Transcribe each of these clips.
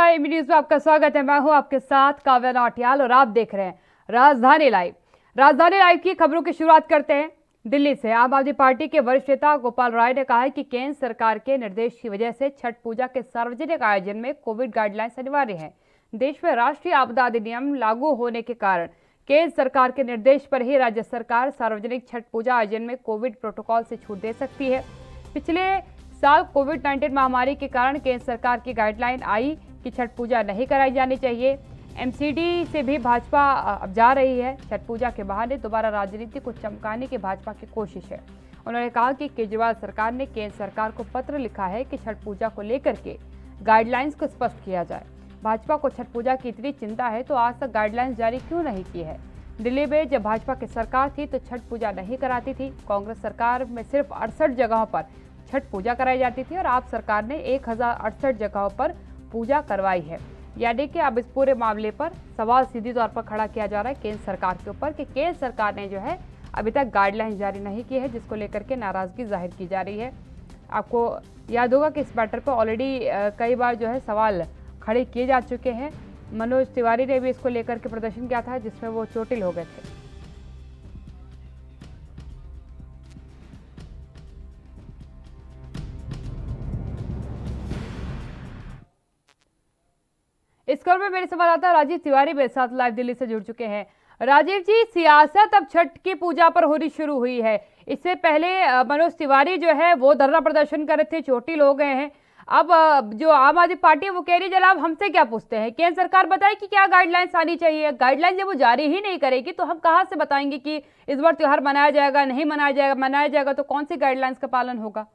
AB news में आपका स्वागत है। मैं हूं आपके साथ काव्या नाटियाल और आप देख रहे हैं राजधानी लाइव। राजधानी लाइव की खबरों की शुरुआत करते हैं दिल्ली से। आम आदमी पार्टी के वरिष्ठ नेता गोपाल राय ने कहा है कि केंद्र सरकार के निर्देश की वजह से छठ पूजा के सार्वजनिक आयोजन में कोविड गाइडलाइंस अनिवार्य है। देश में राष्ट्रीय आपदा अधिनियम लागू होने के कारण केंद्र सरकार के निर्देश पर ही राज्य सरकार सार्वजनिक छठ पूजा आयोजन में कोविड प्रोटोकॉल से छूट दे सकती है। पिछले साल कोविड-19 महामारी के कारण केंद्र सरकार की गाइडलाइन आई कि छठ पूजा नहीं कराई जानी चाहिए। एमसीडी से भी भाजपा अब जा रही है। छठ पूजा के बहाने दोबारा राजनीति को चमकाने की भाजपा की कोशिश है। उन्होंने कहा कि केजरीवाल सरकार ने केंद्र सरकार को पत्र लिखा है कि छठ पूजा को लेकर के गाइडलाइंस को स्पष्ट किया जाए। भाजपा को छठ पूजा की इतनी चिंता है तो आज तक गाइडलाइंस जारी क्यों नहीं की है। दिल्ली में जब भाजपा की सरकार थी तो छठ पूजा नहीं कराती थी। कांग्रेस सरकार में सिर्फ 68 जगहों पर छठ पूजा कराई जाती थी और आप सरकार ने 1068 जगहों पर पूजा करवाई है। यानी कि अब इस पूरे मामले पर सवाल सीधी तौर पर खड़ा किया जा रहा है केंद्र सरकार के ऊपर कि केंद्र सरकार ने जो है अभी तक गाइडलाइन जारी नहीं की है, जिसको लेकर के नाराजगी जाहिर की जा रही है। आपको याद होगा कि इस मैटर पर ऑलरेडी कई बार जो है सवाल खड़े किए जा चुके हैं। मनोज तिवारी ने भी इसको लेकर के प्रदर्शन किया था जिसमें वो चोटिल हो गए थे। इस खबर में मेरे संवाददाता राजीव तिवारी मेरे साथ लाइव दिल्ली से जुड़ चुके हैं। राजीव जी, सियासत अब छठ की पूजा पर होनी शुरू हुई है। इससे पहले मनोज तिवारी जो है वो धरना प्रदर्शन कर रहे थे, चोटिल हो गए हैं। अब जो आम आदमी पार्टी है वो कह रही है जनाब हमसे क्या पूछते हैं, केंद्र सरकार बताए कि क्या गाइडलाइंस आनी चाहिए। गाइडलाइन जब वो जारी ही नहीं करेगी तो हम कहाँ से बताएंगे कि इस बार त्योहार मनाया जाएगा नहीं मनाया जाएगा। मनाया जाएगा तो कौन सी गाइडलाइंस का पालन होगा।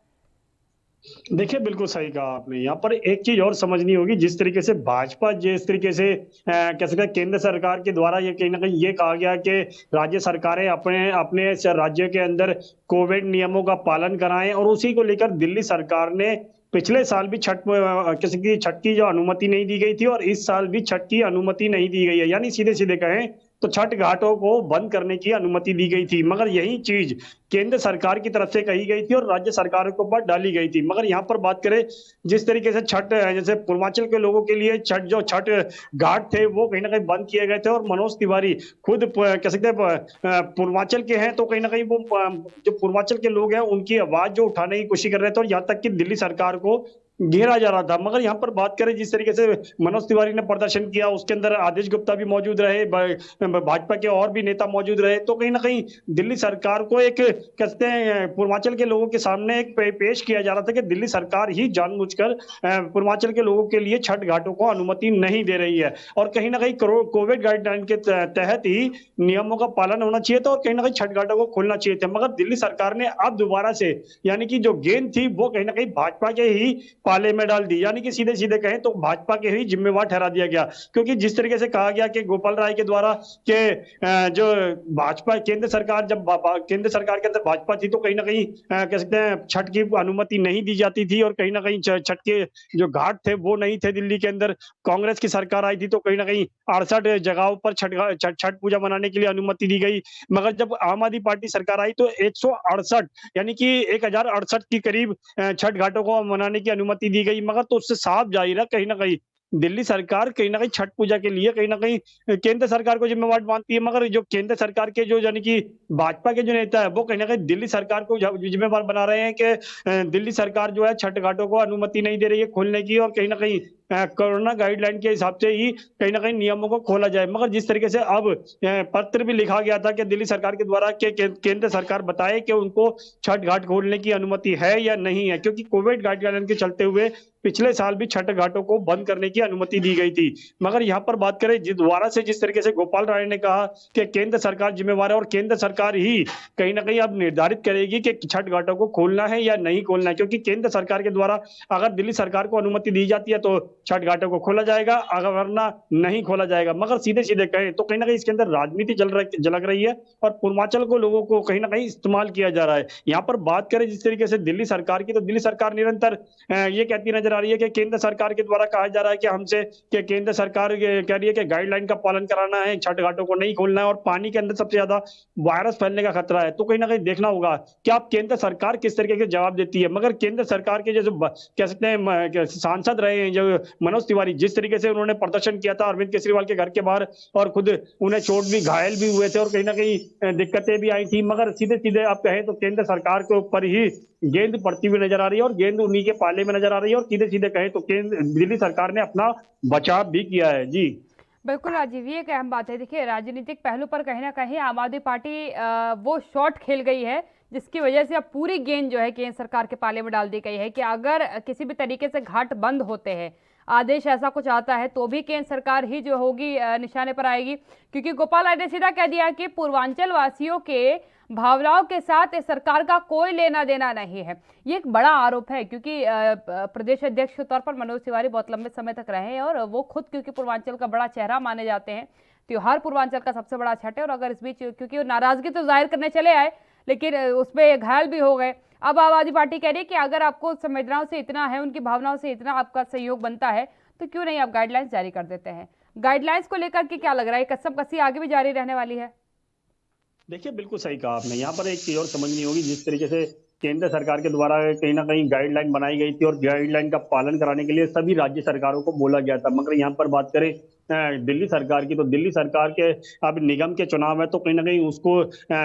देखिए, बिल्कुल सही कहा आपने। यहाँ पर एक चीज और समझनी होगी, जिस तरीके से भाजपा जिस तरीके से कह सकते हैं केंद्र सरकार के द्वारा ये कहीं ना कहीं ये कहा गया कि राज्य सरकारें अपने अपने राज्य के अंदर कोविड नियमों का पालन कराएं, और उसी को लेकर दिल्ली सरकार ने पिछले साल भी किसी की छठ की जो अनुमति नहीं दी गई थी और इस साल भी छठ की अनुमति नहीं दी गई है। यानी सीधे सीधे कहें तो छठ घाटों को बंद करने की अनुमति दी गई थी, मगर यही चीज केंद्र सरकार की तरफ से कही गई थी और राज्य सरकारों के ऊपर डाली गई थी। मगर यहाँ पर बात करें जिस तरीके से छठ, जैसे पूर्वांचल के लोगों के लिए छठ घाट थे वो कहीं ना कहीं बंद किए गए थे, और मनोज तिवारी खुद कह सकते हैं पूर्वांचल के हैं, तो कहीं ना कहीं वो जो पूर्वांचल के लोग हैं उनकी आवाज जो उठाने की कोशिश कर रहे थे, और यहाँ तक कि दिल्ली सरकार को घेरा जा रहा था। मगर यहाँ पर बात करें जिस तरीके से मनोज तिवारी ने प्रदर्शन किया, उसके अंदर आदेश गुप्ता भी मौजूद रहे, भाजपा के और भी नेता मौजूद रहे, तो कहीं ना कहीं दिल्ली सरकार को एक कहते हैं पूर्वांचल के लोगों के सामने एक पेश किया जा रहा था कि दिल्ली सरकार ही जानबूझकर पूर्वांचल के लोगों के लिए छठ घाटों को अनुमति नहीं दे रही है, और कहीं ना कहीं कोविड गाइडलाइन के तहत ही नियमों का पालन होना चाहिए था और कहीं ना कहीं छठ घाटों को खोलना चाहिए था। मगर दिल्ली सरकार ने अब दोबारा से यानी कि जो गेंद थी वो कहीं ना कहीं भाजपा के ही पाले में डाल दी, यानी कि सीधे सीधे कहें तो भाजपा के ही जिम्मेवार ठहरा दिया गया। क्योंकि जिस तरीके से कहा गया कि गोपाल राय के द्वारा कि जो भाजपा केंद्र सरकार जब केंद्र सरकार के अंदर भाजपा थी तो कहीं ना कहीं कह सकते हैं छठ की अनुमति नहीं दी जाती थी, और कहीं ना कहीं छठ के जो घाट थे वो नहीं थे दिल्ली के अंदर। कांग्रेस की सरकार आई थी तो कहीं ना कहीं 68 जगहों पर छठ पूजा मनाने के लिए अनुमति दी गई। मगर जब आम आदमी पार्टी सरकार आई तो 168 यानी कि 1068 की करीब छठ घाटों को मनाने की अनुमति दी गई। मगर तो उससे साफ जाहिर है कहीं ना कहीं दिल्ली सरकार कहीं ना कहीं छठ पूजा के लिए कहीं ना कहीं केंद्र सरकार को जिम्मेवार मानती है। मगर जो केंद्र सरकार के जो यानी कि भाजपा के जो नेता है वो कहीं ना कहीं दिल्ली सरकार को जिम्मेवार बना रहे हैं कि दिल्ली सरकार जो है छठ घाटों को अनुमति नहीं दे रही है खोलने की, और कहीं ना कहीं कोरोना गाइडलाइन के हिसाब से ही कहीं ना कहीं नियमों को खोला जाए। मगर जिस तरीके से अब पत्र भी लिखा गया था कि दिल्ली सरकार के द्वारा केंद्र सरकार बताए कि उनको छठ घाट खोलने की अनुमति है या नहीं है, क्योंकि कोविड गाइडलाइन के चलते हुए पिछले साल भी छठ घाटों को बंद करने की अनुमति दी गई थी। मगर यहाँ पर बात करें दोबारा से जिस तरीके से गोपाल राय ने कहा कि केंद्र सरकार जिम्मेवार है और केंद्र सरकार ही कहीं ना कहीं अब निर्धारित करेगी कि छठ घाटों को खोलना है या नहीं खोलना है, क्योंकि केंद्र सरकार के द्वारा अगर दिल्ली सरकार को अनुमति दी जाती है तो छठ घाटों को खोला जाएगा, अगर वरना नहीं खोला जाएगा। मगर सीधे सीधे कहें तो कहीं ना कहीं इसके अंदर राजनीति झलक रही है और पूर्वांचल को लोगों को कहीं ना कहीं इस्तेमाल किया जा रहा है। यहाँ पर बात करें जिस तरीके से दिल्ली सरकार की, तो दिल्ली सरकार निरंतर ये कहती नजर आ रही है कि केंद्र सरकार के द्वारा कहा जा रहा है कि हमसे कि केंद्र सरकार कह रही है कि गाइडलाइन का पालन कराना है, छठ घाटों को नहीं खोलना है, और पानी के अंदर सबसे ज्यादा वायरस फैलने का खतरा है। तो कहीं ना कहीं देखना होगा कि आप केंद्र सरकार किस तरीके के जवाब देती है। मगर केंद्र सरकार के जो कह सकते हैं सांसद रहे हैं, जो मनोज तिवारी जिस तरीके से उन्होंने प्रदर्शन किया था अरविंद केजरीवाल के घर के बाहर, और खुद उन्हें चोट भी, घायल भी हुए थे और कहीं ना कहीं दिक्कतें भी आई थी, मगर सीधे सीधे आप कहें तो केंद्र सरकार के ऊपर ही गेंद पड़ती हुई नजर आ रही है और गेंद उन्हीं के पाले में नजर आ रही है, और सीधे सीधे कहें तो केंद्र दिल्ली सरकार ने अपना बचाव भी किया है। जी बिल्कुल राजीव, ये एक अहम बात है। देखिए, राजनीतिक पहलू पर कहीं ना कहीं आम आदमी पार्टी वो शॉट खेल गई है जिसकी वजह से अब पूरी गेंद जो है केंद्र सरकार के पाले में डाल दी गई है कि अगर किसी भी तरीके से घाट बंद होते हैं, आदेश ऐसा कुछ आता है, तो भी केंद्र सरकार ही जो होगी निशाने पर आएगी। क्योंकि गोपाल राय ने सीधा कह दिया कि पूर्वांचल वासियों के भावनाओं के साथ इस सरकार का कोई लेना देना नहीं है। ये एक बड़ा आरोप है क्योंकि प्रदेश अध्यक्ष के तौर पर मनोज तिवारी बहुत लंबे समय तक रहे हैं और वो खुद क्योंकि पूर्वांचल का बड़ा चेहरा माने जाते हैं। त्योहार पूर्वांचल का सबसे बड़ा छठ है और अगर इस बीच क्योंकि वो नाराजगी तो जाहिर करने चले आए लेकिन उसमें घायल भी हो गए। अब आम आदमी पार्टी कह रही है कि अगर आपको संवेदनाओं से इतना है, उनकी भावनाओं से इतना आपका सहयोग बनता है, तो क्यों नहीं आप गाइडलाइंस जारी कर देते हैं। गाइडलाइंस को लेकर के क्या लग रहा है, कसम कसी आगे भी जारी रहने वाली है? देखिए, बिल्कुल सही कहा आपने। यहाँ पर एक चीज और समझनी होगी, जिस तरीके से केंद्र सरकार के द्वारा कहीं ना कहीं गाइडलाइन बनाई गई थी और गाइडलाइन का पालन कराने के लिए सभी राज्य सरकारों को बोला गया था, मगर यहाँ पर बात करें दिल्ली सरकार की, तो दिल्ली सरकार के अब निगम के चुनाव है, तो कहीं ना कहीं उसको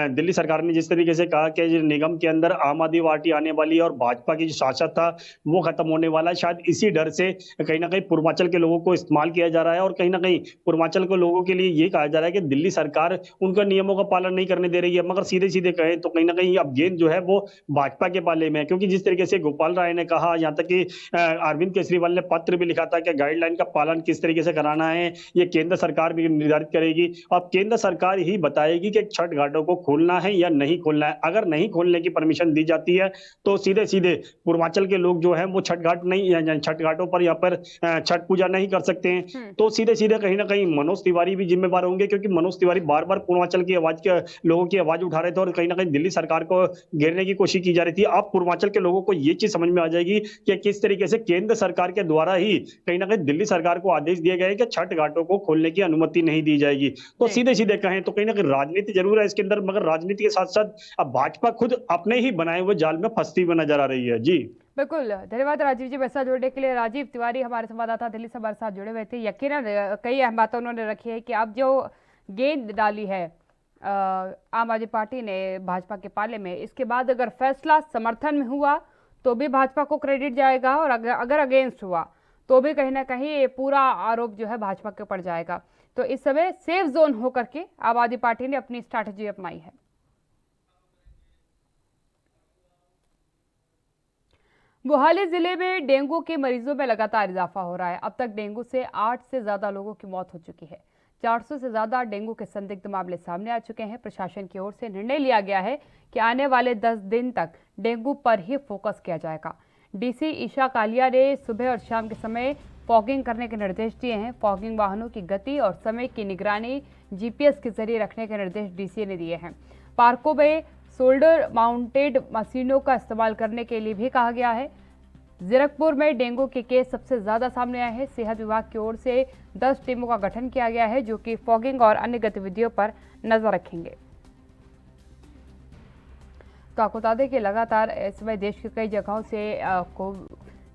दिल्ली सरकार ने जिस तरीके से कहा कि जो निगम के अंदर आम आदमी पार्टी आने वाली है और भाजपा की जो शासक था वो खत्म होने वाला है, शायद इसी डर से कहीं ना कहीं पूर्वांचल के लोगों को इस्तेमाल किया जा रहा है और कहीं ना कहीं पूर्वांचल के लोगों के लिए ये कहा जा रहा है कि दिल्ली सरकार उनका नियमों का पालन नहीं करने दे रही है। मगर सीधे सीधे कहें तो कहीं ना कहीं अब गेंद जो है वो भाजपा के पाले में है, क्योंकि जिस तरीके से गोपाल राय ने कहा, यहाँ तक कि अरविंद केजरीवाल ने पत्र भी लिखा था कि गाइडलाइन का पालन किस तरीके से कराना है ये केंद्र सरकार भी निर्धारित करेगी। अब केंद्र सरकार ही बताएगी कि छठ घाटों को खोलना है या नहीं खोलना है। अगर नहीं खोलने की परमिशन दी जाती है तो सीधे सीधे पूर्वांचल के लोग जो है वो छठ घाटों पर यहाँ पर छठ पूजा नहीं कर सकते हैं। तो सीधे सीधे कहीं ना कहीं मनोज तिवारी भी जिम्मेवार होंगे, क्योंकि मनोज तिवारी बार बार पूर्वांचल की आवाज के लोगों की आवाज उठा रहे थे और कहीं ना कहीं दिल्ली सरकार को घेरने की कोशिश की जा रही थी। अब पूर्वांचल के लोगों को ये चीज समझ में आ जाएगी कि किस तरीके से केंद्र सरकार के द्वारा ही कहीं ना कहीं दिल्ली सरकार को आदेश दिए गए कि छठ घाटों को खोलने की अनुमति नहीं दी जाएगी। तो सीधे सीधे कहें तो कहीं ना कहीं राजनीति जरूर है इसके अंदर, मगर राजनीति के साथ साथ अब भाजपा खुद अपने ही बनाए हुए जाल में फंसती हुई नजर आ रही है। जी बिल्कुल, धन्यवाद राजीव जी मेरे साथ जुड़ने के लिए। राजीव तिवारी हमारे संवाददाता दिल्ली से हमारे साथ जुड़े हुए थे। यकीनन कई अहम बातें उन्होंने रखी है कि अब जो गेंद डाली है आम आदमी पार्टी ने भाजपा के पाले में, इसके बाद अगर फैसला समर्थन में हुआ तो भी भाजपा को क्रेडिट जाएगा और अगर अगेंस्ट हुआ तो भी कहीं ना कहीं ये पूरा आरोप जो है भाजपा के ऊपर जाएगा। तो इस समय सेफ जोन होकर के आम आदमी पार्टी ने अपनी स्ट्रैटेजी अपनाई है। मोहाली जिले में डेंगू के मरीजों में लगातार इजाफा हो रहा है। अब तक डेंगू से 8 से ज्यादा लोगों की मौत हो चुकी है। 400 से ज्यादा डेंगू के संदिग्ध मामले सामने आ चुके हैं। प्रशासन की ओर से निर्णय लिया गया है कि आने वाले 10 दिन तक डेंगू पर ही फोकस किया जाएगा। डीसी ईशा कालिया ने सुबह और शाम के समय फॉगिंग करने के निर्देश दिए हैं। फॉगिंग वाहनों की गति और समय की निगरानी जीपीएस के जरिए रखने के निर्देश डीसी ने दिए हैं। पार्कों में शोल्डर माउंटेड मशीनों का इस्तेमाल करने के लिए भी कहा गया है। जीरकपुर में डेंगू के केस सबसे ज्यादा सामने आए हैं। सेहत विभाग की ओर से 10 टीमों का गठन किया गया है जो कि फॉगिंग और अन्य गतिविधियों पर नजर रखेंगे। तो आपको बता दें कि लगातार इस समय देश की कई जगहों से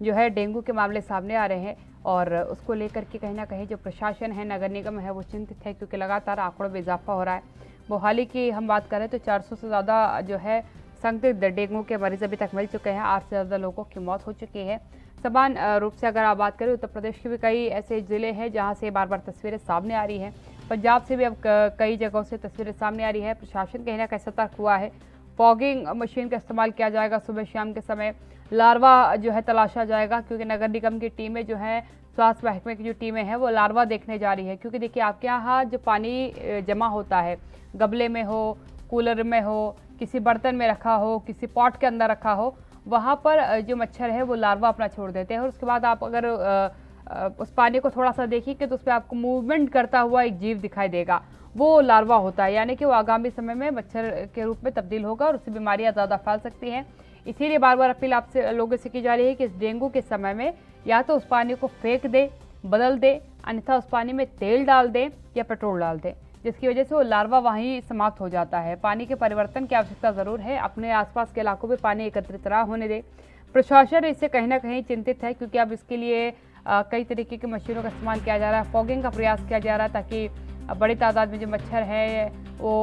जो है डेंगू के मामले सामने आ रहे हैं और उसको लेकर के कहीं ना कहीं जो प्रशासन है, नगर निगम है, वो चिंतित है क्योंकि लगातार आंकड़ों में इजाफा हो रहा है। मोहाली की हम बात करें तो 400 से ज़्यादा जो है संदिग्ध डेंगू के मरीज अभी तक मिल चुके हैं। 8 से ज़्यादा लोगों की मौत हो चुकी है। समान रूप से अगर आप बात करें उत्तर प्रदेश के भी कई ऐसे ज़िले हैं जहाँ से बार बार तस्वीरें सामने आ रही हैं। पंजाब से भी अब कई जगहों से तस्वीरें सामने आ रही है। प्रशासन कहीं ना कहीं सतर्क हुआ है। फॉगिंग मशीन का इस्तेमाल किया जाएगा। सुबह शाम के समय लार्वा जो है तलाशा जाएगा क्योंकि नगर निगम की टीमें जो है, स्वास्थ्य महकमे की जो टीमें हैं वो लार्वा देखने जा रही है। क्योंकि देखिए आपके यहाँ जो पानी जमा होता है, गमले में हो, कूलर में हो, किसी बर्तन में रखा हो, किसी पॉट के अंदर रखा हो, वहाँ पर जो मच्छर है वो लार्वा अपना छोड़ देते हैं और उसके बाद आप अगर उस पानी को थोड़ा सा देखिए तो उस पर आपको मूवमेंट करता हुआ एक जीव दिखाई देगा, वो लार्वा होता है। यानी कि वो आगामी समय में मच्छर के रूप में तब्दील होगा और उससे बीमारियां ज़्यादा फैल सकती हैं। इसीलिए बार बार अपील आपसे लोगों से की जा रही है कि इस डेंगू के समय में या तो उस पानी को फेंक दे, बदल दे, अन्यथा उस पानी में तेल डाल दें या पेट्रोल डाल दें, जिसकी वजह से वो लार्वा वहीं समाप्त हो जाता है। पानी के परिवर्तन की आवश्यकता ज़रूर है। अपने आसपास के इलाकों में पानी एकत्रित ना होने दें। प्रशासन इससे कहीं ना कहीं चिंतित है क्योंकि अब इसके लिए कई तरीके की मशीनों का इस्तेमाल किया जा रहा है, फॉगिंग का प्रयास किया जा रहा है ताकि बड़ी तादाद में जो मच्छर है वो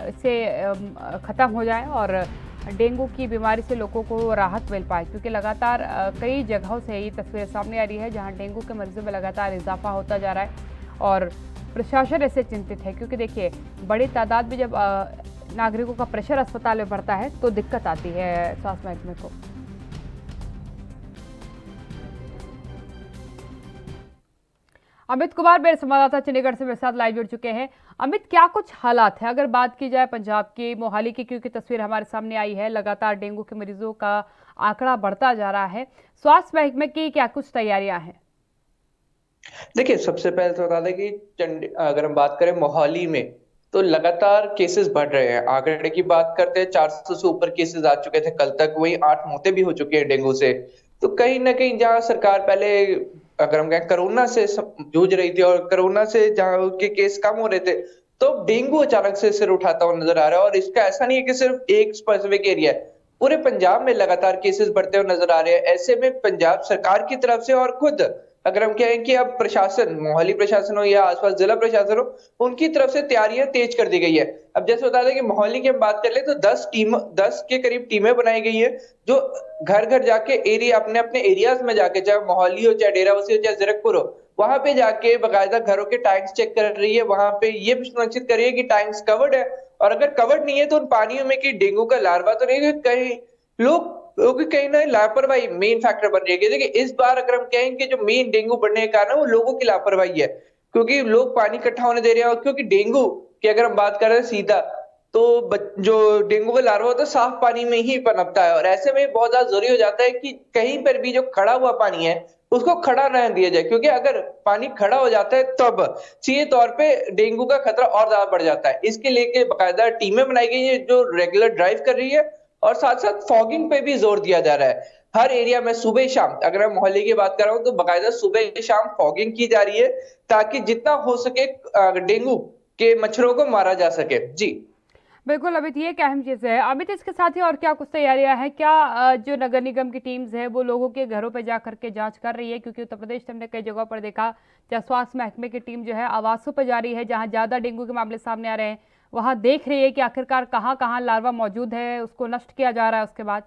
इससे ख़त्म हो जाए और डेंगू की बीमारी से लोगों को राहत मिल पाए, क्योंकि लगातार कई जगहों से ये तस्वीर सामने आ रही है जहां डेंगू के मरीजों में लगातार इजाफा होता जा रहा है और प्रशासन इससे चिंतित है। क्योंकि देखिए, बड़ी तादाद में जब नागरिकों का प्रेशर अस्पताल में बढ़ता है तो दिक्कत आती है स्वास्थ्य महकमे को। अमित कुमार मेरे संवाददाता चंडीगढ़ से मेरे साथ लाइव जुड़ चुके हैं। अमित, क्या कुछ हालात है अगर बात की जाए पंजाब की, मोहाली की, क्योंकि तस्वीर हमारे सामने आई है, लगातार डेंगू के मरीजों का आंकड़ा बढ़ता जा रहा है, स्वास्थ्य महकमे की क्या कुछ तैयारियां हैं? देखिए, सबसे पहले तो बता दें कि अगर हम बात करें मोहाली में, तो लगातार केसेस बढ़ रहे हैं। आंकड़े की बात करते हैं, 400 से ऊपर केसेस आ चुके थे कल तक, वही 8 मौतें भी हो चुकी हैं डेंगू से। तो कहीं ना कहीं जहां सरकार पहले अगर हम कहें कोरोना से जूझ रही थी और कोरोना से जहां उनके केस कम हो रहे थे, तो डेंगू अचानक से सिर उठाता हुआ नजर आ रहा है। और इसका ऐसा नहीं है कि सिर्फ एक स्पेसिफिक एरिया है, पूरे पंजाब में लगातार केसेस बढ़ते हुए नजर आ रहे हैं। ऐसे में पंजाब सरकार की तरफ से और खुद अगर हम कहें कि अब प्रशासन, मोहाली प्रशासन हो या आसपास जिला प्रशासन हो, उनकी तरफ से तैयारियां तेज कर दी गई है। अब जैसे बता दें कि मोहाली की हम बात कर ले तो 10 के करीब टीमें बनाई गई है, जो घर घर जाके एरिया अपने अपने एरियाज में जाके, चाहे मोहाली हो, चाहे डेराबस्सी हो, चाहे जीरकपुर हो, वहां पे जाके बाकायदा घरों के टैंक्स चेक कर रही है। वहां पे ये भी सुनिश्चित कर रही है कि टैंक्स कवर्ड है, और अगर कवर्ड नहीं है तो उन पानियों में कि डेंगू का लार्वा तो नहीं है। कहीं लोग कहीं ना लापरवाही मेन फैक्टर बन रही है। देखिए, इस बार अगर हम कहें कि जो मेन डेंगू बढ़ने का कारण है वो लोगों की लापरवाही है, क्योंकि लोग पानी इकट्ठा होने दे रहे हैं। और क्योंकि डेंगू की अगर हम बात कर रहे हैं सीधा, तो जो डेंगू का लार्वा होता है साफ पानी में ही पनपता है, और ऐसे में बहुत ज्यादा जरूरी हो जाता है कि कहीं पर भी जो खड़ा हुआ पानी है उसको खड़ा न दिया जाए, क्योंकि अगर पानी खड़ा हो जाता है तब सीधे तौर पे डेंगू का खतरा और ज्यादा बढ़ जाता है। इसके लेके बाकायदा टीमें बनाई गई है जो रेगुलर ड्राइव कर रही है, और साथ साथ फॉगिंग पे भी जोर दिया जा रहा है। हर एरिया में सुबह शाम, अगर मैं मोहल्ले की बात कर रहा हूँ तो बाकायदा सुबह शाम फॉगिंग की जा रही है, ताकि जितना हो सके डेंगू के मच्छरों को मारा जा सके। जी बिल्कुल अमित, ये एक अहम चीज़ है। अमित, इसके साथ ही और क्या कुछ तैयारियां हैं? क्या जो नगर निगम की टीम्स है वो लोगों के घरों पर जा करके जांच कर रही है? क्योंकि उत्तर प्रदेश में हमने कई जगहों पर देखा जहाँ स्वास्थ्य महकमे की टीम जो है आवासों पर जा रही है, जहाँ ज़्यादा डेंगू के मामले सामने आ रहे हैं, वहाँ देख रही है कि आखिरकार कहाँ कहाँ लार्वा मौजूद है, उसको नष्ट किया जा रहा है उसके बाद।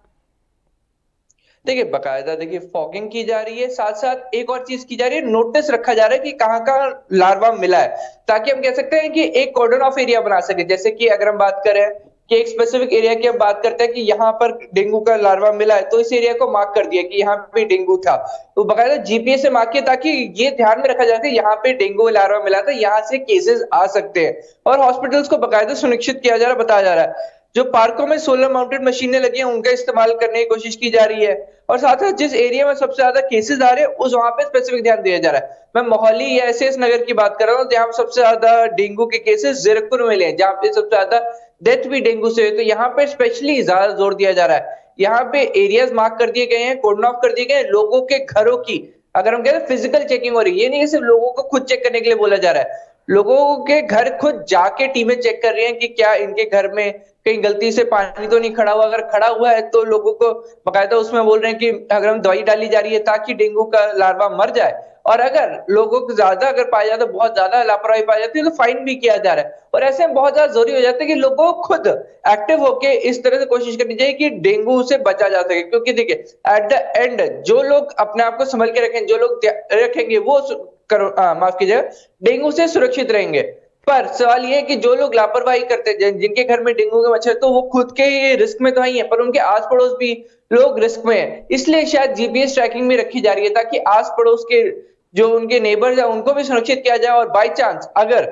देखिए, बाकायदा देखिए फॉगिंग की जा रही है, साथ साथ एक और चीज की जा रही है, नोटिस रखा जा रहा है कि कहाँ कहाँ लार्वा मिला है, ताकि हम कह सकते हैं कि एक कॉर्डन ऑफ एरिया बना सके। जैसे कि अगर हम बात करें कि एक स्पेसिफिक एरिया की हम बात करते हैं कि यहाँ पर डेंगू का लार्वा मिला है, तो इस एरिया को मार्क कर दिया कि यहाँ पे डेंगू था, तो बाकायदा जीपीएस से मार्क किया, ताकि ये ध्यान में रखा जाए कि यहाँ पे डेंगू लार्वा मिला था, यहाँ से केसेस आ सकते हैं। और हॉस्पिटल्स को बाकायदा सुनिश्चित किया जा रहा है, बताया जा रहा है जो पार्कों में सोलर माउंटेड मशीनें लगी हैं उनका इस्तेमाल करने की कोशिश की जा रही है, और साथ साथ जिस एरिया में सबसे ज्यादा केसेस आ रहे हैं उस वहां पे स्पेसिफिक ध्यान दिया जा रहा है। मैं मोहाली या एसएस नगर की बात कर रहा हूँ, जहां सबसे ज्यादा डेंगू के केसेस जीरकपुर में मिले हैं, जहां पे सबसे ज्यादा डेथ भी डेंगू से हुई, तो यहाँ पे स्पेशली ज्यादा जोर दिया जा रहा है। यहाँ पे एरियाज मार्क कर दिए गए हैं, कोर्डन ऑफ कर दिए गए हैं, लोगों के घरों की अगर हम कहते हैं फिजिकल चेकिंग हो रही है। ये नहीं कि सिर्फ लोगों को खुद चेक करने के लिए बोला जा रहा है, लोगों के घर खुद जाके टीमें चेक कर रही हैं कि क्या इनके घर में कहीं गलती से पानी तो नहीं खड़ा हुआ। अगर खड़ा हुआ है तो लोगों को बाकायदा उसमें बोल रहे हैं कि अगर हम दवाई डाली जा रही है ताकि डेंगू का लार्वा मर जाए, और अगर लोगों को ज्यादा अगर पाया जाता है, बहुत ज्यादा लापरवाही पाई जाती है, तो फाइन भी किया जा रहा है। और ऐसे में बहुत ज्यादा जरूरी हो जाता है कि लोगों को खुद एक्टिव होके इस तरह से कोशिश करनी चाहिए कि डेंगू से बचा जा सके। क्योंकि देखिए, एट द एंड जो लोग अपने आप को संभल के रखें, जो लोग रखेंगे वो माफ कीजिएगा, डेंगू से सुरक्षित रहेंगे। पर सवाल ये है कि जो लोग लापरवाही करते हैं, जिनके घर में डेंगू के मच्छर, तो वो खुद के रिस्क में तो ही है, पर उनके आस पड़ोस भी लोग रिस्क में है। इसलिए शायद जीपीएस ट्रैकिंग में रखी जा रही है, ताकि आस पड़ोस के जो उनके नेबर्स है उनको भी सुरक्षित किया जाए। और बाई चांस अगर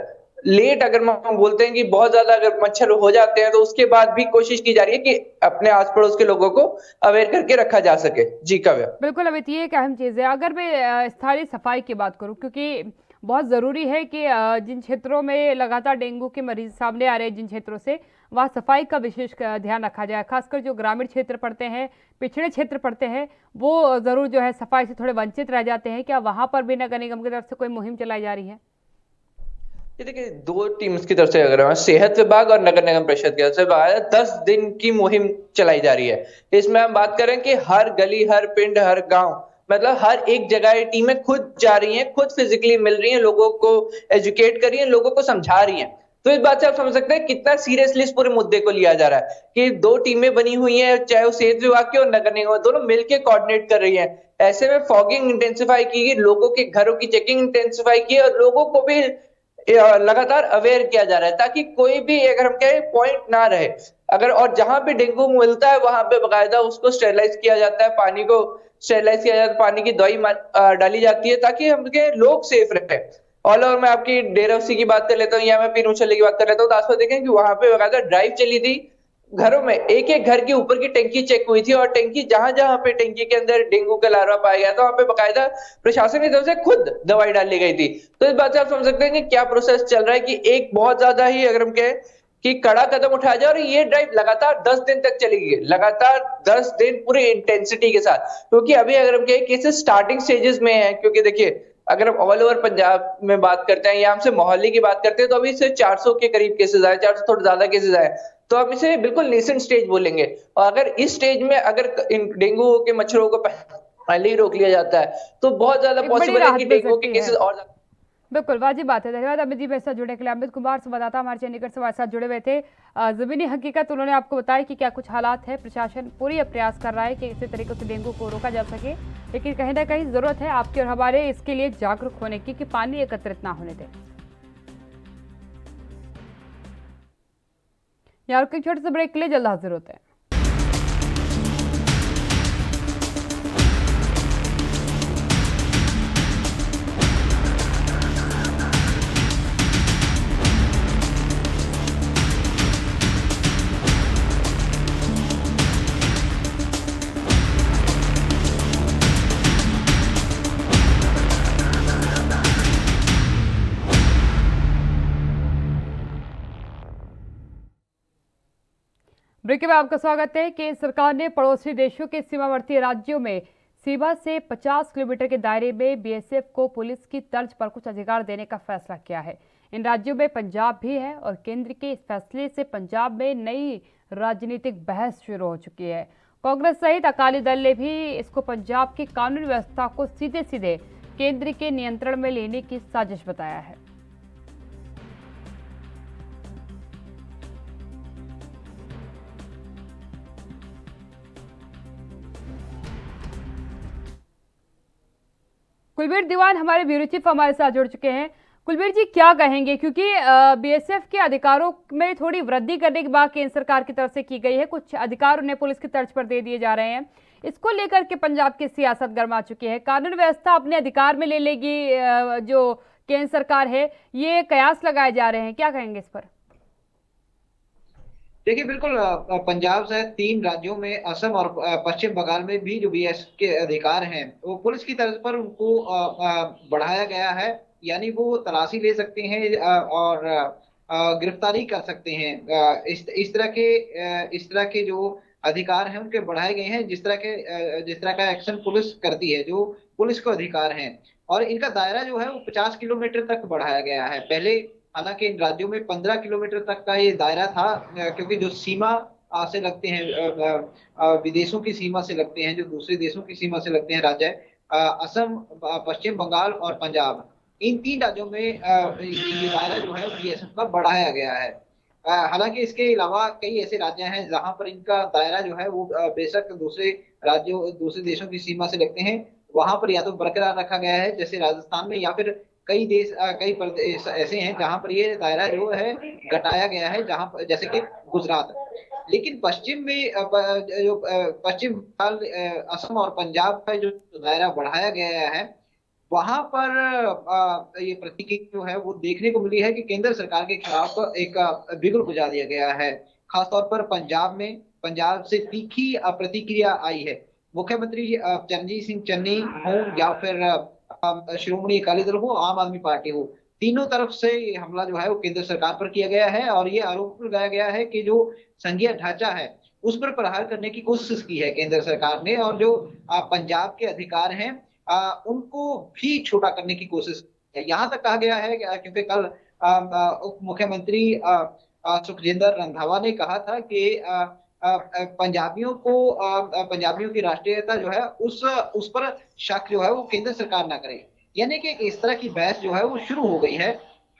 लेट, अगर हम बोलते हैं कि बहुत ज्यादा अगर मच्छर हो जाते हैं, तो उसके बाद भी कोशिश की जा रही है कि अपने आस पड़ोस के लोगों को अवेयर करके रखा जा सके। जी काव्या। बिल्कुल अमित, ये एक अहम चीज़ है। अगर मैं स्थानीय सफाई की बात करूं, क्योंकि बहुत ज़रूरी है कि जिन क्षेत्रों में लगातार डेंगू के मरीज सामने आ रहे हैं, जिन क्षेत्रों से, वहाँ सफाई का विशेष ध्यान रखा जाए। खासकर जो ग्रामीण क्षेत्र पड़ते हैं, पिछड़े क्षेत्र पड़ते हैं, वो ज़रूर जो है सफाई से थोड़े वंचित रह जाते हैं। क्या वहाँ पर भी नगर निगम की तरफ से कोई मुहिम चलाई जा रही है? ये देखिए, दो टीम्स की तरफ से अगर हम सेहत विभाग और नगर निगम परिषद की तरफ से 10 दिन की मुहिम चलाई जा रही है। इसमें हम बात करें कि हर गली, हर पिंड, हर गांव मतलब हर एक जगह ये टीमें खुद जा रही हैं, खुद फिजिकली मिल रही हैं, लोगों को एजुकेट कर रही हैं, लोगों को समझा रही हैं। तो इस बात से आप समझ सकते हैं कितना सीरियसली इस पूरे मुद्दे को लिया जा रहा है कि 2 टीमें बनी हुई हैं, चाहे वो सेहत विभाग की और नगर निगम, दोनों मिलकर कोऑर्डिनेट कर रही हैं। ऐसे में फॉगिंग इंटेंसिफाई की गई, लोगों के घरों की चेकिंग इंटेंसिफाई की और लोगों को भी लगातार अवेयर किया जा रहा है ताकि कोई भी, अगर हम कहें, पॉइंट ना रहे। अगर और जहां पे डेंगू मिलता है वहां पे बकायदा उसको स्टेरिलाइज किया जाता है, पानी को स्टेरिलाइज किया जाता है, पानी की दवाई डाली जाती है ताकि हमके लोग सेफ रहे। ऑल ओवर मैं आपकी डेराबस्सी की बात कर लेता हूँ या मैं पीरूछल्ले की बात कर लेता हूँ, तो आसपास देखें कि वहां पे बकायदा ड्राइव चली थी, घरों में एक एक घर के ऊपर की टंकी चेक हुई थी और टंकी जहां जहां पे टंकी के अंदर डेंगू का लार्वा पाया गया था वहां पे बकायदा प्रशासन की तरफ से खुद दवाई डाली गई थी। तो इस बात से आप समझ सकते हैं कि क्या प्रोसेस चल रहा है कि एक बहुत ज्यादा ही, अगर हम कहें कि कड़ा कदम उठाया जाए और ये ड्राइव लगातार 10 दिन तक चलेगी, लगातार 10 दिन पूरी इंटेंसिटी के साथ, क्योंकि अभी अगर हम कहें केसेस स्टार्टिंग स्टेजेस में है, क्योंकि देखिए अगर हम ऑल ओवर पंजाब में बात करते हैं या हमसे मोहाली की बात करते हैं तो अभी सिर्फ 400 के करीब केसेस आए, 400 थोड़े ज्यादा केसेस आए, तो हम इसे बिल्कुल नेसेंट स्टेज बोलेंगे। और अगर इस स्टेज में अगर डेंगू के मच्छरों को पहले ही रोक लिया जाता है तो बहुत ज्यादा एक बड़ी पॉसिबल है राहत कि मिल डेंगू के सकती केसेस है। और ज्यादा। बिल्कुल वाजिब बात है। धन्यवाद अमित जी मेरे साथ जुड़ने के लिए। अमित कुमार संवाददाता हमारे चंडीगढ़ से हमारे साथ जुड़े हुए थे। जमीनी हकीकत उन्होंने आपको बताया कि क्या कुछ हालात है। प्रशासन पूरी प्रयास कर रहा है कि इसी तरीके से डेंगू को रोका जा सके, लेकिन कहीं ना कहीं जरूरत है आपके और हमारे इसके लिए जागरूक होने की कि पानी एकत्रित ना होने दें। यार छोटे से ब्रेक के लिए जल्द हाजिर होते हैं। ब्रेक के बाद आपका स्वागत है। केंद्र सरकार ने पड़ोसी देशों के सीमावर्ती राज्यों में सीमा से 50 किलोमीटर के दायरे में बीएसएफ को पुलिस की तर्ज पर कुछ अधिकार देने का फैसला किया है। इन राज्यों में पंजाब भी है और केंद्र के इस फैसले से पंजाब में नई राजनीतिक बहस शुरू हो चुकी है। कांग्रेस सहित अकाली दल ने भी इसको पंजाब की कानून व्यवस्था को सीधे सीधे केंद्र के नियंत्रण में लेने की साजिश बताया है। कुलबीर दीवान हमारे ब्यूरो चीफ हमारे साथ जुड़ चुके हैं। कुलबीर जी क्या कहेंगे, क्योंकि बीएसएफ के अधिकारों में थोड़ी वृद्धि करने की बात केंद्र सरकार की तरफ से की गई है, कुछ अधिकार उन्हें पुलिस की तर्ज पर दे दिए जा रहे हैं। इसको लेकर के पंजाब की सियासत गर्मा चुकी है। कानून व्यवस्था अपने अधिकार में ले लेगी जो केंद्र सरकार है, ये कयास लगाए जा रहे हैं, क्या कहेंगे इस पर? देखिए बिल्कुल पंजाब सहित 3 राज्यों में असम और पश्चिम बंगाल में भी जो बीएसएफ के अधिकार हैं वो पुलिस की तर्ज पर उनको बढ़ाया गया है। यानी वो तलाशी ले सकते हैं और गिरफ्तारी कर सकते हैं। इस तरह के जो अधिकार हैं उनके बढ़ाए गए हैं, जिस तरह का एक्शन पुलिस करती है, जो पुलिस को अधिकार हैं। और इनका दायरा जो है वो 50 किलोमीटर तक बढ़ाया गया है। पहले हालांकि इन राज्यों में 15 किलोमीटर तक का ये दायरा था, क्योंकि जो सीमा से लगते हैं, विदेशों की सीमा से लगते हैं, जो दूसरे देशों की सीमा से लगते हैं राज्य, असम, पश्चिम बंगाल और पंजाब, इन 3 राज्यों में ये दायरा जो है बीएसएफ का बढ़ाया गया है। हालांकि इसके अलावा कई ऐसे राज्य हैं जहां पर इनका दायरा जो है वो बेशक दूसरे देशों की सीमा से लगते हैं, वहां पर या तो बरकरार रखा गया है, जैसे राजस्थान में, या फिर कई प्रदेश ऐसे हैं जहां पर ये दायरा जो है घटाया गया है, जहां पर जैसे कि गुजरात। लेकिन पश्चिम में जो पश्चिम बंगाल, असम और पंजाब का जो दायरा बढ़ाया गया है, वहां पर ये प्रतिक्रिया जो है वो देखने को मिली है कि केंद्र सरकार के खिलाफ एक बिगुल बुझा दिया गया है। खासतौर पर पंजाब से तीखी प्रतिक्रिया आई है। मुख्यमंत्री चरणजीत सिंह चन्नी हो या फिर श्रोमणी अकाली दल हो, आम आदमी पार्टी हो, तीनों तरफ से ये हमला जो है वो केंद्र सरकार पर किया गया है और ये आरोप लगाया गया है कि जो संघीय ढांचा है उस पर प्रहार करने की कोशिश की है केंद्र सरकार ने, और जो पंजाब के अधिकार हैं उनको भी छोटा करने की कोशिश है। यहाँ तक कहा गया है क्योंकि कल उप मुख्यमंत्री सुखजिंदर रंधावा ने कहा था कि पंजाबियों की राष्ट्रीयता जो है उस पर शक जो है वो केंद्र सरकार ना करे, यानी कि इस तरह की बहस जो है वो शुरू हो गई है।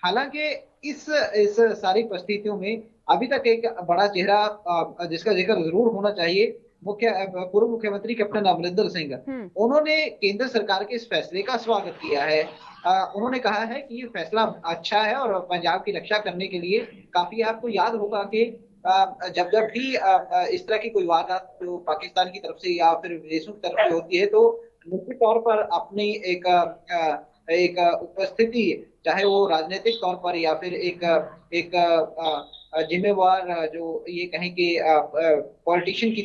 हालांकि इस सारी परिस्थितियों में अभी तक एक बड़ा चेहरा जिसका जिक्र जरूर होना चाहिए, पूर्व मुख्यमंत्री कैप्टन अमरिंदर सिंह। उन्होंने केंद्र सरकार के इस फैसले का स्वागत किया है। उन्होंने कहा है कि ये फैसला अच्छा है और पंजाब की रक्षा करने के लिए काफी। आपको याद होगा कि जब जब भी इस तरह की कोई वारदात जो पाकिस्तान की तरफ से या फिर विदेशों की तरफ से होती है, तो निश्चित तौर पर अपनी एक उपस्थिति, चाहे वो राजनीतिक तौर पर या फिर एक जिम्मेवार जो ये कहें कि पॉलिटिशियन की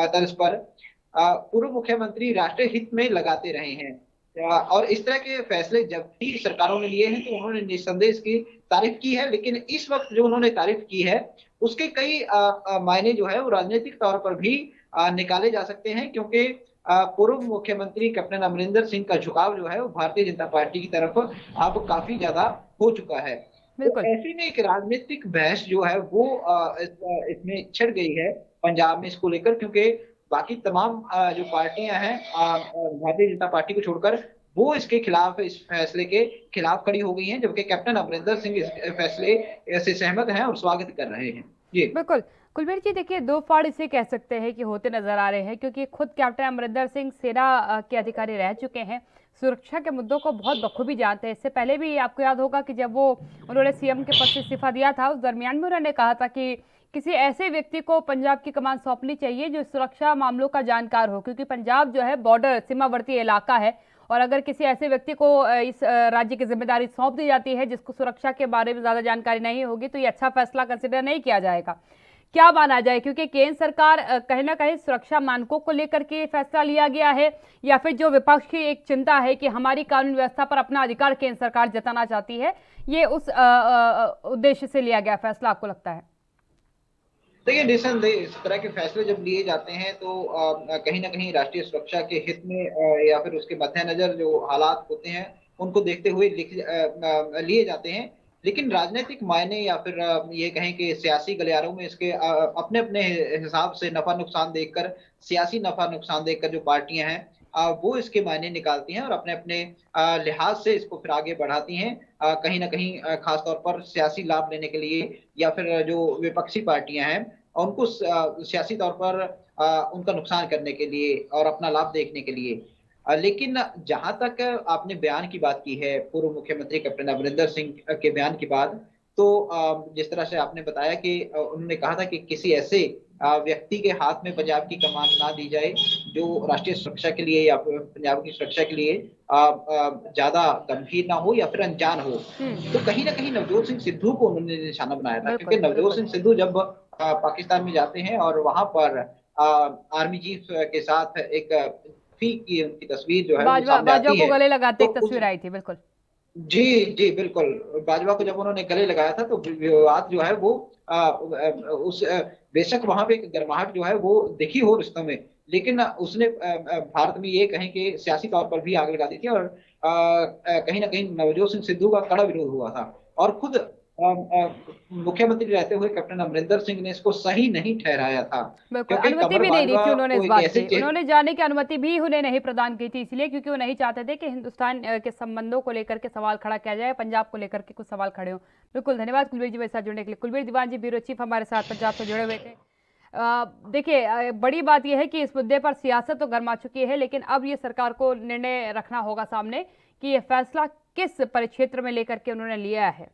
तर्ज पर पूर्व मुख्यमंत्री राष्ट्रीय हित में लगाते रहे हैं। और इस तरह के फैसले जब भी सरकारों ने लिए हैं तो उन्होंने निस्संदेह इसकी तारीफ की है, लेकिन इस वक्त जो उन्होंने तारीफ की है उसके कई मायने जो है वो राजनीतिक तौर पर भी निकाले जा सकते हैं, क्योंकि पूर्व मुख्यमंत्री कैप्टन अमरिंदर सिंह का झुकाव जो है वो भारतीय जनता पार्टी की तरफ अब काफी ज्यादा हो चुका है। तो ऐसे में एक राजनीतिक बहस जो है वो इसमें छिड़ गई है पंजाब में इसको लेकर, क्योंकि बाकी तमाम जो पार्टियां हैं भारतीय जनता पार्टी को छोड़कर वो इसके खिलाफ, इस फैसले के खिलाफ खड़ी हो गई हैं, जबकि कैप्टन अमरिंदर सिंह इस फैसले से सहमत हैं और स्वागत कर रहे हैं। जी बिल्कुल कुलबीर जी, देखिए दो फाड़ इसे कह सकते हैं कि होते नजर आ रहे हैं, क्योंकि खुद कैप्टन अमरिंदर सिंह सेना के अधिकारी रह चुके हैं, सुरक्षा के मुद्दों को बहुत बखूबी जानते हैं। इससे पहले भी आपको याद होगा कि जब उन्होंने सीएम के पद से इस्तीफा दिया था, उस दरमियान में उन्होंने कहा था कि किसी ऐसे व्यक्ति को पंजाब की कमान सौंपनी चाहिए जो सुरक्षा मामलों का जानकार हो, क्योंकि पंजाब जो है बॉर्डर सीमावर्ती इलाका है, और अगर किसी ऐसे व्यक्ति को इस राज्य की जिम्मेदारी सौंप दी जाती है जिसको सुरक्षा के बारे में ज्यादा जानकारी नहीं होगी, तो ये अच्छा फैसला कंसिडर नहीं किया जाएगा। क्या माना जाए, क्योंकि केंद्र सरकार कहीं ना कहीं सुरक्षा मानकों को लेकर के फैसला लिया गया है, या फिर जो विपक्ष की एक चिंता है कि हमारी कानून व्यवस्था पर अपना अधिकार केंद्र सरकार जताना चाहती है, ये उस उद्देश्य से लिया गया फैसला, आपको लगता है? देखिए, निस्संदेह इस तरह के फैसले जब लिए जाते हैं तो कहीं ना कहीं राष्ट्रीय सुरक्षा के हित में या फिर उसके मद्देनजर जो हालात होते हैं उनको देखते हुए लिए जाते हैं, लेकिन राजनीतिक मायने या फिर ये कहें कि सियासी गलियारों में इसके अपने अपने हिसाब से नफा नुकसान देखकर, सियासी नफा नुकसान देखकर जो पार्टियां हैं वो इसके मायने निकालती हैं और अपने अपने लिहाज से इसको फिर आगे बढ़ाती हैं, कहीं ना कहीं खास तौर पर सियासी लाभ लेने के लिए, या फिर जो विपक्षी पार्टियां हैं उनको सियासी तौर पर उनका नुकसान करने के लिए और अपना लाभ देखने के लिए। लेकिन जहां तक आपने बयान की बात की है, पूर्व मुख्यमंत्री कैप्टन अमरिंदर सिंह के बयान की बात, तो जिस तरह से आपने बताया कि उन्होंने कहा था कि किसी ऐसे व्यक्ति के हाथ में पंजाब की कमान ना दी जाए जो राष्ट्रीय सुरक्षा के लिए या पंजाब की सुरक्षा के लिए ज्यादा गंभीर ना हो या फिर अनजान हो। तो कहीं ना कहीं नवजोत सिंह सिद्धू को उन्होंने निशाना बनाया था, क्योंकि नवजोत सिंह सिद्धू जब पाकिस्तान में जाते हैं और वहां पर आर्मी चीफ के साथ एक की उनकी तस्वीर जो है बाजवा को गले लगाते एक तस्वीर आई थी। बिल्कुल जी जी बिल्कुल, बाजवा को जब उन्होंने गले लगाया था तो विवाद जो है वो उस बेशक वहां पे गर्माहट जो है वो दिखी हो रिश्तों में, लेकिन उसने भारत में ये कहें कि सियासी तौर पर भी आग लगा दी थी और कहीं ना कहीं नवजोत सिंह सिद्धू का कड़ा विरोध हुआ था, और खुद मुख्यमंत्री रहते हुए कैप्टन अमरिंदर सिंह ने इसको सही नहीं ठहराया था। अनुमति भी नहीं दी थी उन्होंने इस बात की, उन्होंने जाने की अनुमति भी उन्हें नहीं प्रदान की थी, इसलिए क्योंकि वो नहीं चाहते थे कि हिंदुस्तान के संबंधों को लेकर के सवाल खड़ा किया जाए, पंजाब को लेकर के कुछ सवाल खड़े हों। बिल्कुल, धन्यवाद कुलबीर जी मेरे साथ जुड़ने के लिए। कुलबीर दीवान जी, ब्यूरो चीफ हमारे साथ पंजाब से जुड़े हुए थे। देखिए, बड़ी बात यह है कि इस मुद्दे पर सियासत तो गर्मा चुकी है, लेकिन अब ये सरकार को निर्णय रखना होगा सामने कि ये फैसला किस परिक्षेत्र में लेकर के उन्होंने लिया है।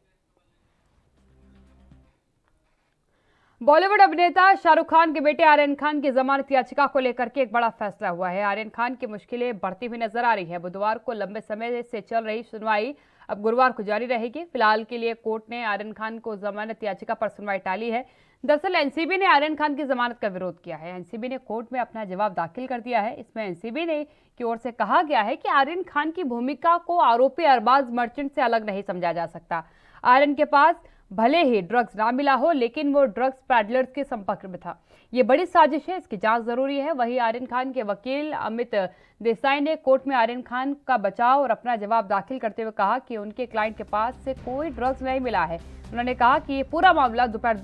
बॉलीवुड अभिनेता शाहरुख खान के बेटे आर्यन खान की जमानत याचिका को लेकर के एक बड़ा फैसला हुआ है। आर्यन खान की मुश्किलें बढ़ती हुई नजर आ रही है। बुधवार को लंबे समय से चल रही सुनवाई अब गुरुवार को जारी रहेगी। फिलहाल के लिए कोर्ट ने आर्यन खान को जमानत याचिका पर सुनवाई टाली है। दरअसल एनसीबी ने आर्यन खान की जमानत का विरोध किया है। एनसीबी ने कोर्ट में अपना जवाब दाखिल कर दिया है। इसमें एनसीबी ने की ओर से कहा गया है कि आर्यन खान की भूमिका को आरोपी अरबाज मर्चेंट से अलग नहीं समझा जा सकता। आर्यन के पास भले ही ड्रग्स ना मिला हो, लेकिन वो ड्रग्स पैडलर्स के संपर्क में था। ये बड़ी साजिश है, इसकी जांच जरूरी है। वहीं आर्यन खान के वकील अमित देसाई ने कोर्ट में आर्यन खान का बचाव और अपना जवाब दाखिल करते हुए कहा कि उनके क्लाइंट के पास से कोई ड्रग्स नहीं मिला है। उन्होंने कहा कि ये पूरा मामला दोपहर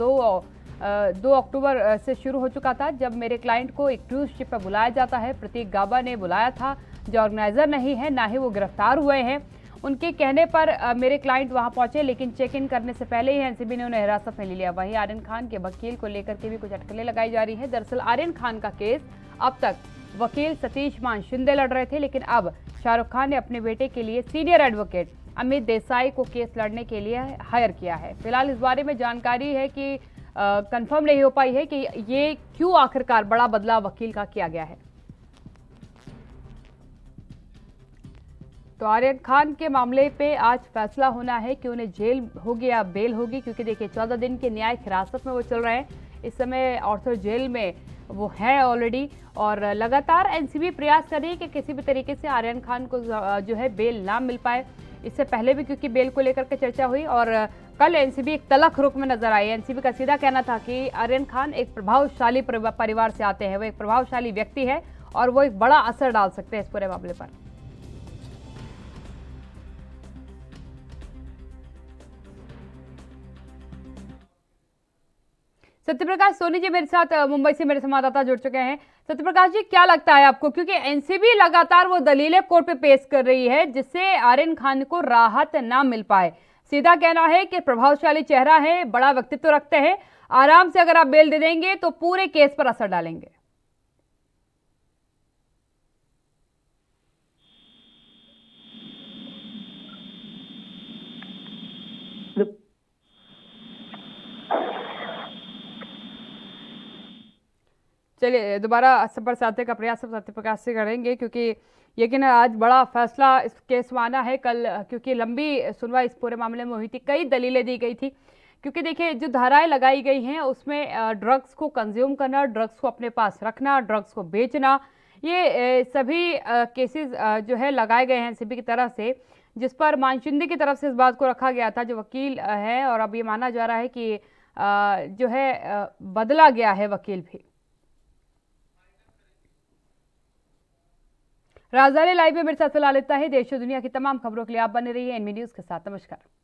2 अक्टूबर से शुरू हो चुका था, जब मेरे क्लाइंट को एक क्रूज शिप पर बुलाया जाता है। प्रतीक गाबा ने बुलाया था, जो ऑर्गेनाइजर नहीं है, ना ही वो गिरफ्तार हुए हैं। उनके कहने पर मेरे क्लाइंट वहां पहुंचे, लेकिन चेक इन करने से पहले ही एनसीबी ने उन्हें हिरासत में ले लिया। वहीं आर्यन खान के वकील को लेकर के भी कुछ अटकलें लगाई जा रही है। दरअसल आर्यन खान का केस अब तक वकील सतीश मान शिंदे लड़ रहे थे, लेकिन अब शाहरुख खान ने अपने बेटे के लिए सीनियर एडवोकेट अमित देसाई को केस लड़ने के लिए हायर किया है। फिलहाल इस बारे में जानकारी है कि कंफर्म नहीं हो पाई है कि ये क्यों आखिरकार बड़ा बदलाव वकील का किया गया है। तो आर्यन खान के मामले पे आज फैसला होना है कि उन्हें जेल होगी या बेल होगी, क्योंकि देखिए 14 दिन की न्यायिक हिरासत में वो चल रहे हैं। इस समय ऑर्थर जेल में वो है ऑलरेडी, और लगातार एनसीबी प्रयास कर रही है कि किसी भी तरीके से आर्यन खान को जो है बेल ना मिल पाए। इससे पहले भी क्योंकि बेल को लेकर के चर्चा हुई, और कल एनसीबी एक तलख रुख में नजर आई। एनसीबी का सीधा कहना था कि आर्यन खान एक प्रभावशाली परिवार से आते हैं, वो एक प्रभावशाली व्यक्ति है और वो एक बड़ा असर डाल सकते हैं इस पूरे मामले पर। सत्यप्रकाश सोनी जी मेरे साथ मुंबई से मेरे संवाददाता जुड़ चुके हैं। सत्यप्रकाश जी, क्या लगता है आपको, क्योंकि एनसीबी लगातार वो दलीलें कोर्ट पे पेश कर रही है जिससे आर्यन खान को राहत ना मिल पाए। सीधा कहना है कि प्रभावशाली चेहरा है, बड़ा व्यक्तित्व रखते हैं, आराम से अगर आप बेल दे देंगे तो पूरे केस पर असर डालेंगे। चलिए दोबारा संपर्क साधने का प्रयास सत्यप्रकाश से करेंगे, क्योंकि यकीन आज बड़ा फैसला इस केस में आना है। कल क्योंकि लंबी सुनवाई इस पूरे मामले में हुई थी, कई दलीलें दी गई थी, क्योंकि देखिए जो धाराएं लगाई गई हैं उसमें ड्रग्स को कंज्यूम करना, ड्रग्स को अपने पास रखना, ड्रग्स को बेचना, ये सभी केसेस जो है लगाए गए हैं एनसीबी की तरफ से, जिस पर मानशिंदे की तरफ से इस बात को रखा गया था जो वकील है, और अब ये माना जा रहा है कि जो है बदला गया है वकील भी। राजधानी लाइव में मेरे साथ फिलहाल इतना ही। देश और दुनिया की तमाम खबरों के लिए आप बने रहिए एनबी न्यूज के साथ। नमस्कार।